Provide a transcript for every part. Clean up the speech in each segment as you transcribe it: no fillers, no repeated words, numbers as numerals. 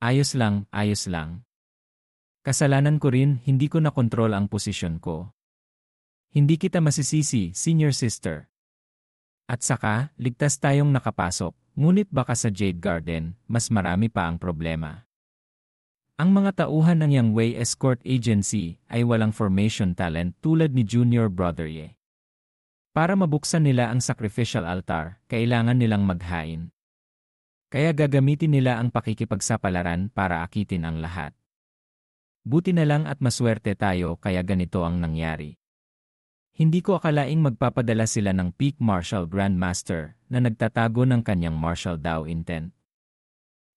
Ayos lang, ayos lang. Kasalanan ko rin, hindi ko nakontrol ang posisyon ko. Hindi kita masisisi, senior sister. At saka, ligtas tayong nakapasok, ngunit baka sa Jade Garden, mas marami pa ang problema. Ang mga tauhan ng Yangwei Escort Agency ay walang formation talent tulad ni Junior Brother Ye. Para mabuksan nila ang sacrificial altar, kailangan nilang maghain. Kaya gagamitin nila ang pakikipagsapalaran para akitin ang lahat. Buti na lang at maswerte tayo kaya ganito ang nangyari. Hindi ko akalaing magpapadala sila ng Peak Martial Grandmaster na nagtatago ng kanyang martial Dao intent.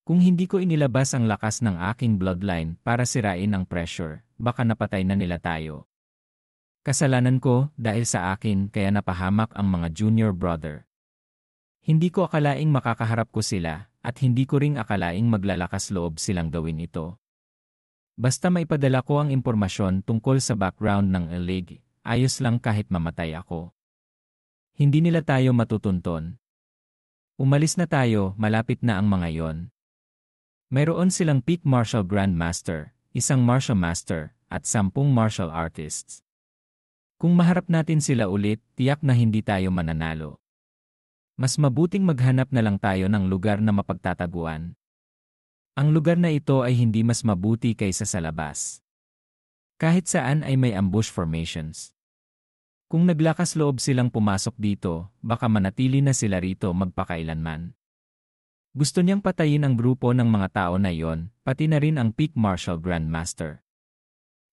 Kung hindi ko inilabas ang lakas ng aking bloodline para sirain ang pressure, baka napatay na nila tayo. Kasalanan ko dahil sa akin kaya napahamak ang mga junior brother. Hindi ko akalaing makakaharap ko sila at hindi ko ring akalaing maglalakas loob silang gawin ito. Basta maipadala ko ang impormasyon tungkol sa background ng Elig, ayos lang kahit mamatay ako. Hindi nila tayo matutunton. Umalis na tayo, malapit na ang mga yon. Mayroon silang Peak Martial Grandmaster, isang Martial Master, at 10 martial artists. Kung maharap natin sila ulit, tiyak na hindi tayo mananalo. Mas mabuting maghanap na lang tayo ng lugar na mapagtataguan. Ang lugar na ito ay hindi mas mabuti kaysa sa labas. Kahit saan ay may ambush formations. Kung naglakas loob silang pumasok dito, baka manatili na sila rito magpakailanman. Gusto niyang patayin ang grupo ng mga tao na iyon, pati na rin ang Peak Martial Grandmaster.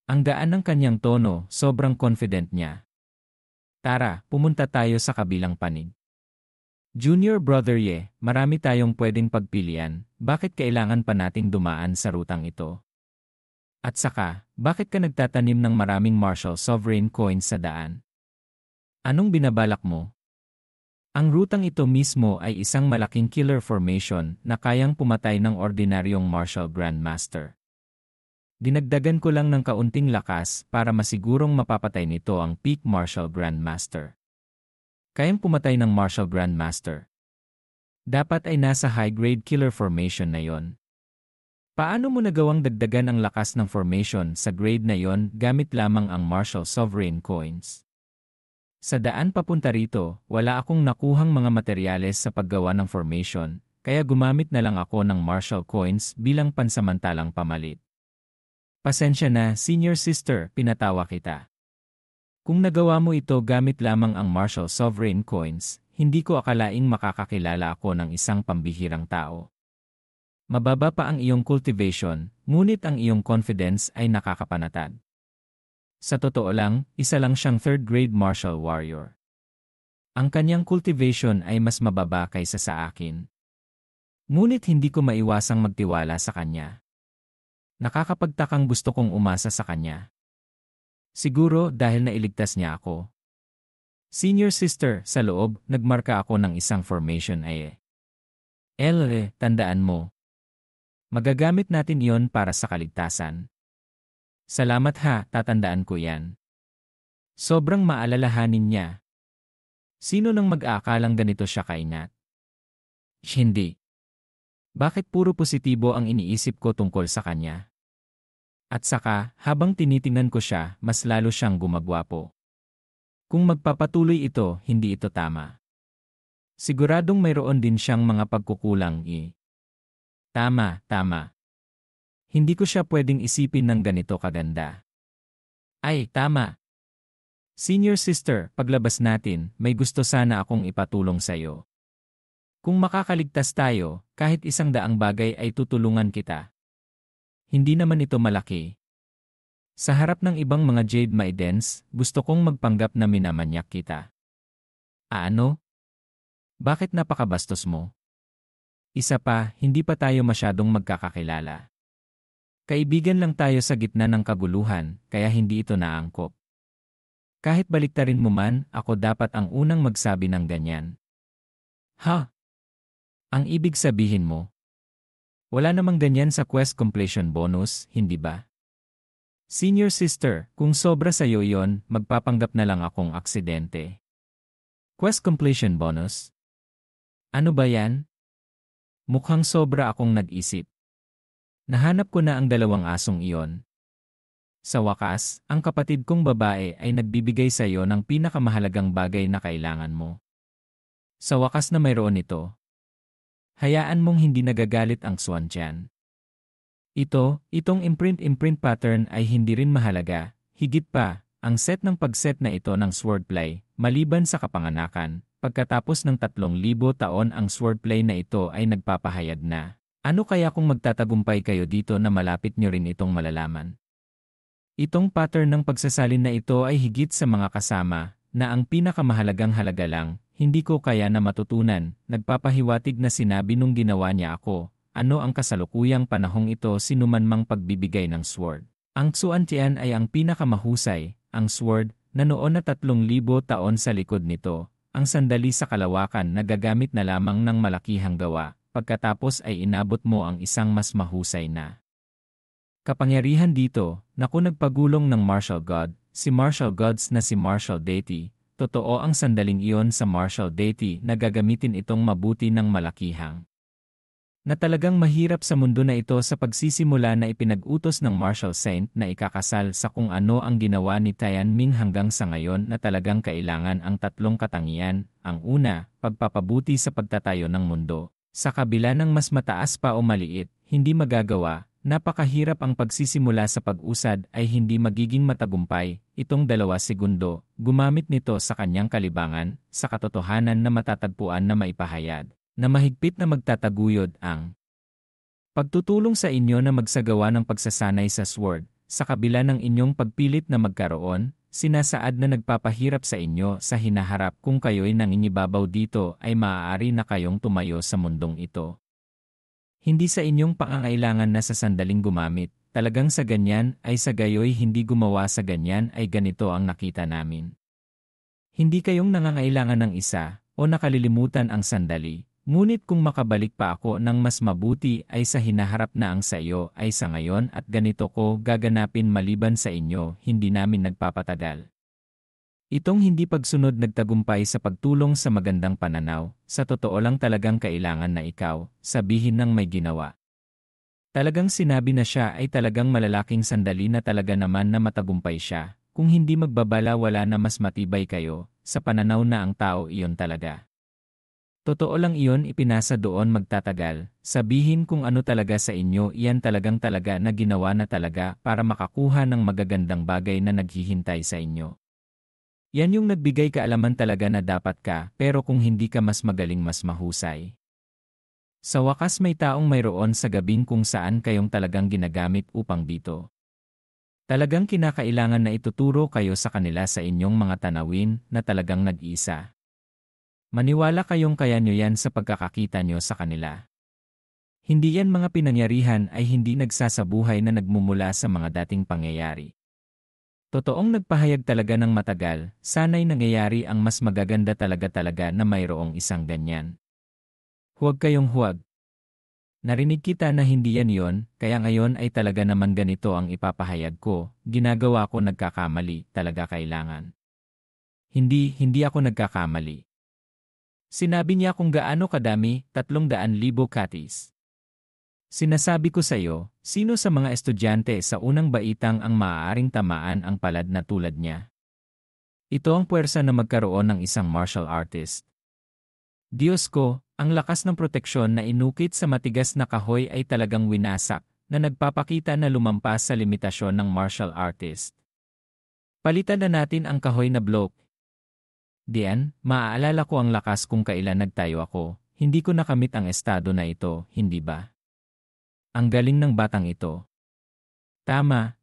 Ang gaan ng kanyang tono, sobrang confident niya. Tara, pumunta tayo sa kabilang panig. Junior Brother Ye, marami tayong pwedeng pagpilian, bakit kailangan pa nating dumaan sa rutang ito? At saka, bakit ka nagtatanim ng maraming martial sovereign coins sa daan? Anong binabalak mo? Ang rutang ito mismo ay isang malaking killer formation na kayang pumatay ng ordinaryong martial grandmaster. Dinagdagan ko lang ng kaunting lakas para masigurong mapapatay nito ang Peak Martial Grandmaster. Kayang pumatay ng Martial Grandmaster. Dapat ay nasa high-grade killer formation na yon. Paano mo nagawang dagdagan ang lakas ng formation sa grade na yon gamit lamang ang Martial Sovereign Coins? Sa daan papunta rito, wala akong nakuhang mga materyales sa paggawa ng formation, kaya gumamit na lang ako ng Martial Coins bilang pansamantalang pamalit. Pasensya na, senior sister, pinatawa kita. Kung nagawa mo ito gamit lamang ang Martial Sovereign Coins, hindi ko akalaing makakakilala ako ng isang pambihirang tao. Mababa pa ang iyong cultivation, ngunit ang iyong confidence ay nakakapanatag. Sa totoo lang, isa lang siyang third-grade martial warrior. Ang kanyang cultivation ay mas mababa kaysa sa akin. Ngunit hindi ko maiwasang magtiwala sa kanya. Nakakapagtakang gusto kong umasa sa kanya. Siguro dahil nailigtas niya ako. Senior sister, sa loob, nagmarka ako ng isang formation ay tandaan mo. Magagamit natin iyon para sa kaligtasan. Salamat ha, tatandaan ko yan. Sobrang maalalahanin niya. Sino nang mag-aakalang ganito siya kaingat? Hindi. Bakit puro positibo ang iniisip ko tungkol sa kanya? At saka, habang tinitingnan ko siya, mas lalo siyang gumagwapo. Kung magpapatuloy ito, hindi ito tama. Siguradong mayroon din siyang mga pagkukulang Tama. Hindi ko siya pwedeng isipin ng ganito kaganda. Ay, tama. Senior sister, paglabas natin, may gusto sana akong ipatulong sa'yo. Kung makakaligtas tayo, kahit 100 bagay ay tutulungan kita. Hindi naman ito malaki. Sa harap ng ibang mga Jade Maidens, gusto kong magpanggap na minamanyak kita. Ano? Bakit napakabastos mo? Isa pa, hindi pa tayo masyadong magkakakilala. Kaibigan lang tayo sa gitna ng kaguluhan, kaya hindi ito naangkop. Kahit baliktarin mo man, ako dapat ang unang magsabi ng ganyan. Ha? Ang ibig sabihin mo? Wala namang ganyan sa quest completion bonus, hindi ba? Senior sister, kung sobra sa'yo yon, magpapanggap na lang akong aksidente. Quest completion bonus? Ano ba yan? Mukhang sobra akong nag-isip. Nahanap ko na ang dalawang asong iyon. Sa wakas, ang kapatid kong babae ay nagbibigay sa iyo ng pinakamahalagang bagay na kailangan mo. Sa wakas na mayroon ito. Hayaan mong hindi nagagalit ang swan tiyan. Itong imprint pattern ay hindi rin mahalaga. Higit pa, ang set ng pagset na ito ng swordplay, maliban sa kapanganakan, pagkatapos ng 3,000 taon ang swordplay na ito ay nagpapahayag na. Ano kaya kung magtatagumpay kayo dito na malapit nyo rin itong malalaman? Itong pattern ng pagsasalin na ito ay higit sa mga kasama, na ang pinakamahalagang halaga lang, hindi ko kaya na matutunan, nagpapahiwatig na sinabi nung ginawa niya ako, ano ang kasalukuyang panahong ito sinuman mang pagbibigay ng sword. Ang Xuan Tian ay ang pinakamahusay, ang sword, na noon na 3,000 taon sa likod nito, ang sandali sa kalawakan na gagamit na lamang ng malakihang gawa, pagkatapos ay inabot mo ang isang mas mahusay na kapangyarihan dito, naku nagpagulong ng martial god, si martial gods na si martial deity, totoo ang sandaling iyon sa martial deity na gagamitin itong mabuti ng malakihang. Na talagang mahirap sa mundo na ito sa pagsisimula na ipinag-utos ng martial saint na ikakasal sa kung ano ang ginawa ni Tianming hanggang sa ngayon na talagang kailangan ang tatlong katangian, ang una, pagpapabuti sa pagtatayo ng mundo. Sa kabila ng mas mataas pa o maliit, hindi magagawa. Napakahirap ang pagsisimula sa pag-usad ay hindi magiging matagumpay, itong 2 segundo, gumamit nito sa kanyang kalibangan, sa katotohanan na matatagpuan na maipahayag, na mahigpit na magtataguyod ang pagtutulong sa inyo na magsagawa ng pagsasanay sa sword, sa kabila ng inyong pagpilit na magkaroon, sinasaad na nagpapahirap sa inyo sa hinaharap kung kayo'y nangingibabaw dito ay maaari na kayong tumayo sa mundong ito. Hindi sa inyong pangangailangan na sa sandaling gumamit, talagang sa ganyan ay sa gayoy hindi gumawa sa ganyan ay ganito ang nakita namin. Hindi kayong nangangailangan ng isa, o nakalilimutan ang sandali, ngunit kung makabalik pa ako ng mas mabuti ay sa hinaharap na ang sa iyo ay sa ngayon at ganito ko gaganapin maliban sa inyo, hindi namin nagpapatagal. Itong hindi pagsunod nagtagumpay sa pagtulong sa magandang pananaw, sa totoo lang talagang kailangan na ikaw, sabihin ng may ginawa. Talagang sinabi na siya ay talagang malalaking sandali na talaga naman na matagumpay siya, kung hindi magbabala wala na mas matibay kayo, sa pananaw na ang tao iyon talaga. Totoo lang iyon ipinasa doon magtatagal, sabihin kung ano talaga sa inyo iyan talaga na ginawa na talaga para makakuha ng magagandang bagay na naghihintay sa inyo. Yan yung nagbigay kaalaman talaga na dapat ka, pero kung hindi ka mas magaling mas mahusay. Sa wakas may taong mayroon sa gabing kung saan kayong talagang ginagamit upang dito. Talagang kinakailangan na ituturo kayo sa kanila sa inyong mga tanawin na talagang nag-iisa. Maniwala kayong kaya nyo yan sa pagkakakita nyo sa kanila. Hindi yan mga pinangyarihan ay hindi nagsasabuhay na nagmumula sa mga dating pangyayari. Totoong nagpahayag talaga ng matagal, sana'y nangyayari ang mas magaganda talaga na mayroong isang ganyan. Huwag kayong huwag. Narinig kita na hindi yan yon, kaya ngayon ay talaga naman ganito ang ipapahayag ko, ginagawa ko nagkakamali, talaga kailangan. Hindi ako nagkakamali. Sinabi niya kung gaano kadami, 300,000 katis. Sinasabi ko sa iyo, sino sa mga estudyante sa unang baitang ang maaaring tamaan ang palad na tulad niya? Ito ang puwersa na magkaroon ng isang martial artist. Diyos ko, ang lakas ng proteksyon na inukit sa matigas na kahoy ay talagang winasak, na nagpapakita na lumampas sa limitasyon ng martial artist. Palitan na natin ang kahoy na bloke. Diyan, maaalala ko ang lakas kung kailan nagtayo ako, hindi ko nakamit ang estado na ito, hindi ba? Ang galing ng batang ito. Tama,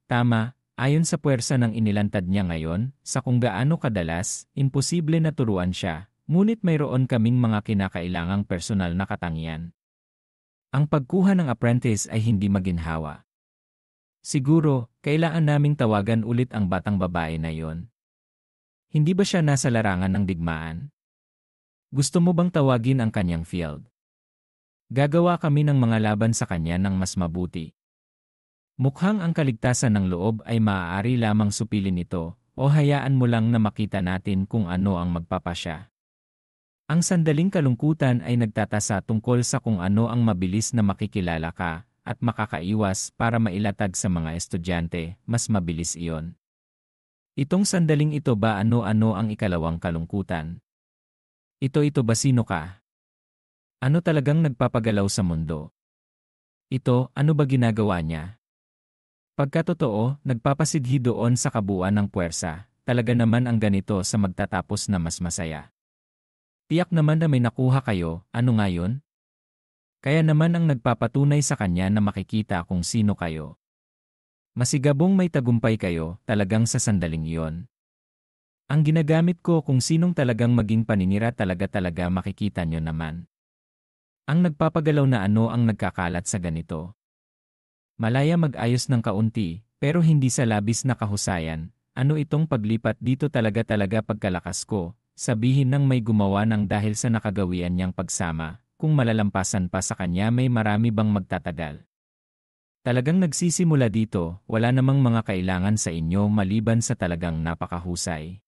ayon sa puwersa ng inilantad niya ngayon, sa kung gaano kadalas, imposible na turuan siya, ngunit mayroon kaming mga kinakailangang personal na katangian. Ang pagkuha ng apprentice ay hindi maginhawa. Siguro, kailangan naming tawagan ulit ang batang babae na yon. Hindi ba siya nasa larangan ng digmaan? Gusto mo bang tawagin ang kanyang field? Gagawa kami ng mga laban sa kanya ng mas mabuti. Mukhang ang kaligtasan ng loob ay maaari lamang supilin ito, o hayaan mo lang na makita natin kung ano ang magpapasya. Ang sandaling kalungkutan ay nagtatasa tungkol sa kung ano ang mabilis na makikilala ka, at makakaiwas para mailatag sa mga estudyante, mas mabilis iyon. Itong sandaling ito ba ano-ano ang ikalawang kalungkutan? Ito ba sino ka? Ano talagang nagpapagalaw sa mundo? Ito, ano ba ginagawa niya? Pagkatotoo, nagpapasidhi doon sa kabuuan ng puwersa, talaga naman ang ganito sa magtatapos na mas masaya. Tiyak naman na may nakuha kayo, ano ngayon? Kaya naman ang nagpapatunay sa kanya na makikita kung sino kayo. Masigabong may tagumpay kayo, talagang sa sandaling iyon. Ang ginagamit ko kung sinong talagang maging paninira talaga makikita nyo naman. Ang nagpapagalaw na ano ang nagkakalat sa ganito. Malaya mag-ayos ng kaunti, pero hindi sa labis na kahusayan. Ano itong paglipat dito talaga pagkalakas ko, sabihin ng may gumawa ng dahil sa nakagawian niyang pagsama, kung malalampasan pa sa kanya may marami bang magtatagal. Talagang nagsisimula dito, wala namang mga kailangan sa inyo maliban sa talagang napakahusay.